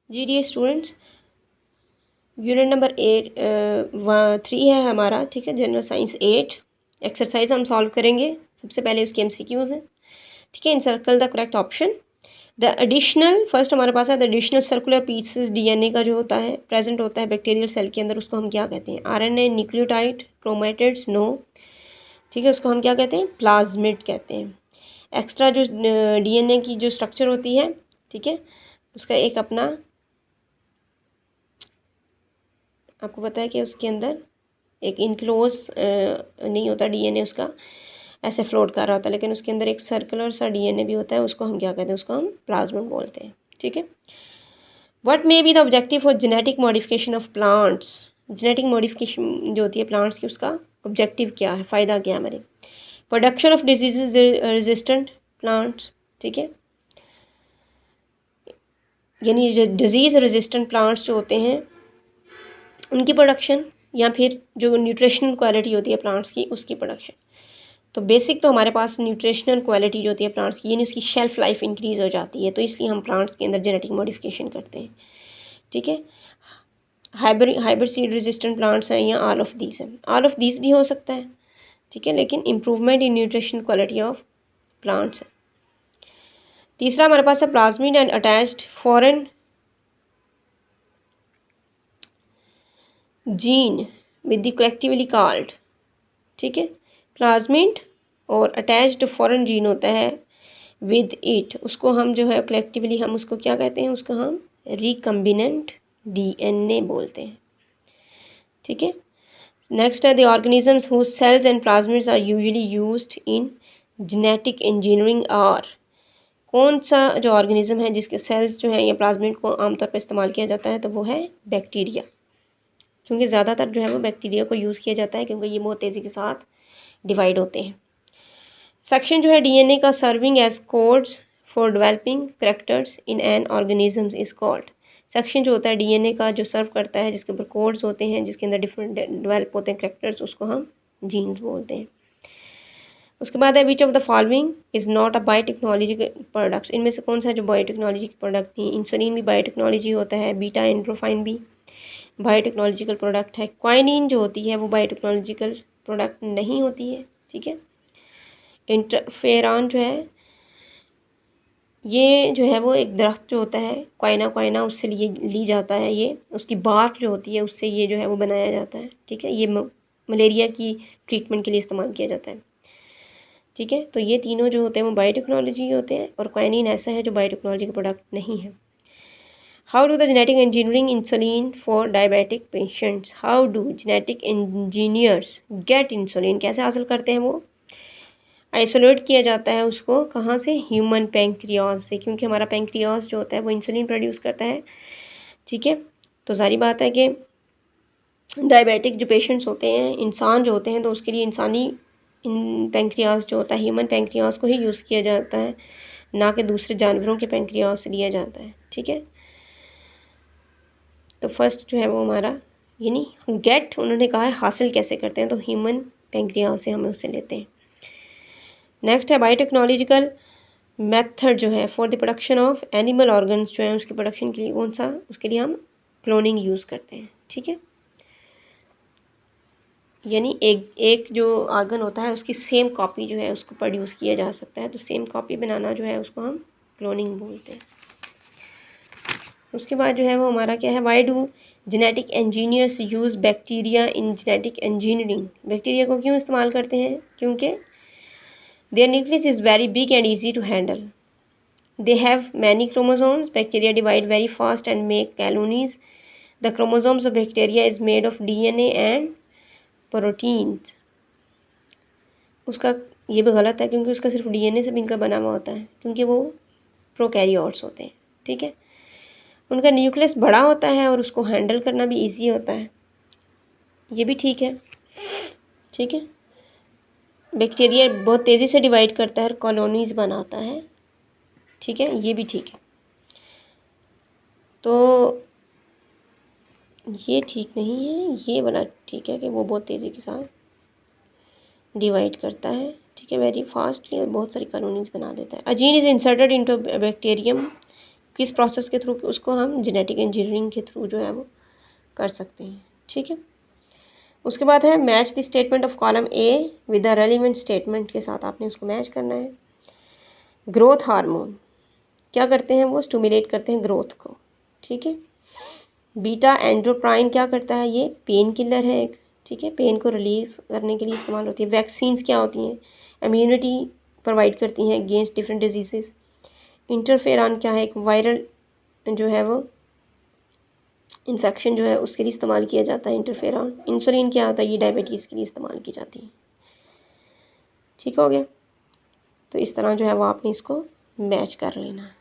जी dear students, unit number 3 है हमारा, ठीक है। जनरल साइंस 8 एक्सरसाइज हम सॉल्व करेंगे। सबसे पहले उसके MCQs हैं, ठीक है। Encircle the correct option. The additional, first हमारे पास है the additional circular pieces DNA का जो होता है प्रेजेंट होता है बैक्टीरियल सेल के अंदर, उसको हम क्या कहते हैं? RNA, न्यूक्लियोटाइड, क्रोमेटिड्स, नो, ठीक है। उसको हम क्या कहते हैं? प्लाज्मिड कहते हैं। एक्स्ट्रा जो DNA की जो स्ट्रक्चर होती है, ठीक है, उसका एक अपना, आपको पता है कि उसके अंदर एक इनक्लोज नहीं होता DNA, उसका ऐसे फ्लोट कर रहा होता है, लेकिन उसके अंदर एक सर्कुलर सा DNA भी होता है। उसको हम क्या कहते हैं? उसको हम प्लाज्मिड बोलते हैं, ठीक है। What may be the objective for genetic modification of plants? Genetic modification जो होती है प्लांट्स की, उसका ऑब्जेक्टिव क्या है, फ़ायदा क्या है हमारे? Production of disease resistant plants, ठीक है, यानी डिजीज़ रेजिस्टेंट प्लांट्स जो होते हैं उनकी प्रोडक्शन, या फिर जो न्यूट्रिशनल क्वालिटी होती है प्लांट्स की उसकी प्रोडक्शन। तो बेसिक तो हमारे पास न्यूट्रिशनल क्वालिटी जो होती है प्लांट्स की, यानी उसकी शेल्फ लाइफ इंक्रीज़ हो जाती है, तो इसलिए हम प्लांट्स के अंदर जेनेटिक मॉडिफिकेशन करते हैं, ठीक है। हाइब्रिड सीड रेजिस्टेंट प्लांट्स हैं या ऑल ऑफ दीज हैं? ऑल ऑफ दीज भी हो सकता है, ठीक है, लेकिन improvement in nutritional quality of plants है। तीसरा हमारे पास है plasmid and attached foreign gene with the collectively called, ठीक है। प्लाज्मिड और अटैच्ड फॉरेन जीन होता है विद इट, उसको हम जो है कलेक्टिवली हम उसको क्या कहते हैं? उसको हम रिकम्बिनेंट DNA बोलते हैं, ठीक है। नेक्स्ट है the organisms whose cells and plasmids are usually used in genetic engineering are. कौन सा जो ऑर्गेनिज्म है जिसके सेल्स जो है या प्लाज्मिड को आमतौर पर इस्तेमाल किया जाता है? तो वो है बैक्टीरिया, क्योंकि ज़्यादातर जो है वो बैक्टीरिया को यूज़ किया जाता है, क्योंकि ये बहुत तेज़ी के साथ डिवाइड होते हैं। सेक्शन जो है DNA का serving as codes for developing characters in an organisms is called. Section जो होता है DNA का जो सर्व करता है, जिसके ऊपर कोड्स होते हैं, जिसके अंदर डिफरेंट डेवलप होते हैं करेक्टर्स, उसको हम जीन्स बोलते हैं। उसके बाद है which of the following is not a biotechnology products. इनमें से कौन सा जो बायोटेक्नोलॉजी की प्रोडक्ट नहीं? इंसुलिन भी बायोटेक्नोलॉजी होता है, बीटा एंड्रोफाइन भी बायोटेक्नोलॉजिकल प्रोडक्ट है, क्वाइनिन जो होती है वो बायोटेक्नोलॉजिकल प्रोडक्ट नहीं होती है, ठीक है। इंटरफेरॉन जो है, ये जो है वो एक दरख्त जो होता है क्वाइना उससे ली जाता है, ये उसकी बार्क जो होती है उससे ये जो है वो बनाया जाता है, ठीक है। ये मलेरिया की ट्रीटमेंट के लिए इस्तेमाल किया जाता है, ठीक है। तो ये तीनों जो होते हैं वो बायोटेक्नोलॉजी होते हैं, और क्वाइनिन ऐसा है जो बायोटेक्नोलॉजी का प्रोडक्ट नहीं है। How do the genetic engineering insulin for diabetic patients? How do genetic engineers get insulin? कैसे हासिल करते हैं वो? आइसोलेट किया जाता है उसको, कहाँ से? ह्यूमन पेंक्रियाज से, क्योंकि हमारा पेंक्रियाज जो होता है वो इंसुलिन प्रोड्यूस करता है, ठीक है। तो सारी बात है कि डायबिटिक जो पेशेंट्स होते हैं, इंसान जो होते हैं, तो उसके लिए इंसानी पेंक्रियाज जो होता है, ह्यूमन पेंक्रियाज को ही यूज़ किया जाता है, ना कि दूसरे जानवरों के पेंक्रियाज से लिया जाता है, ठीक है। तो फर्स्ट जो है वो हमारा, यानी गेट उन्होंने कहा है हासिल कैसे करते हैं, तो ह्यूमन पेंक्रियाज से हम उससे लेते हैं। नेक्स्ट है बायोटेक्नोलॉजिकल मेथड जो है for the production of animal organs, जो है उसके प्रोडक्शन के लिए कौन सा? उसके लिए हम क्लोनिंग यूज़ करते हैं, ठीक है। यानी एक जो ऑर्गन होता है उसकी सेम कॉपी जो है उसको प्रोड्यूस किया जा सकता है, तो सेम कॉपी बनाना जो है उसको हम क्लोनिंग बोलते हैं। उसके बाद जो है वो हमारा क्या है? Why do genetic engineers use bacteria in genetic engineering? Bacteria को क्यों इस्तेमाल करते हैं? क्योंकि their nucleus is very big and easy to handle, they have many chromosomes, bacteria divide very fast and make colonies, the chromosomes of bacteria is made of DNA and proteins. उसका ये भी गलत है, क्योंकि उसका सिर्फ DNA से मिलकर बना हुआ होता है, क्योंकि वो प्रोकैरियोट्स होते हैं, ठीक है। उनका न्यूक्लियस बड़ा होता है और उसको हैंडल करना भी इजी होता है, ये भी ठीक है, ठीक है। बैक्टीरिया बहुत तेज़ी से डिवाइड करता है और कॉलोनीज बनाता है, ठीक है, ये भी ठीक है। तो ये ठीक नहीं है, ये वाला ठीक है कि वो बहुत तेज़ी के साथ डिवाइड करता है, ठीक है, वेरी फास्टली, और बहुत सारी कॉलोनीज बना देता है। A gene is inserted into bacterium किस प्रोसेस के थ्रू, उसको हम जेनेटिक इंजीनियरिंग के थ्रू जो है वो कर सकते हैं। ठीक है, उसके बाद है match the statement of column A with the relevant statement के साथ आपने उसको मैच करना है। ग्रोथ हार्मोन क्या करते हैं, वो स्टिमुलेट करते हैं ग्रोथ को। ठीक है, बीटा एंड्रोप्राइन क्या करता है, ये पेन किलर है एक। ठीक है, पेन को रिलीव करने के लिए इस्तेमाल होती है। वैक्सीन्स क्या होती हैं, इम्यूनिटी प्रोवाइड करती हैं अगेंस्ट डिफरेंट डिजीज़। इंटरफेरॉन क्या है, एक वायरल जो है वो इन्फेक्शन जो है उसके लिए इस्तेमाल किया जाता है इंटरफेरॉन। इंसुलिन क्या होता है, ये डायबिटीज़ के लिए इस्तेमाल की जाती है। ठीक हो गया, तो इस तरह जो है वो आपने इसको मैच कर लेना है।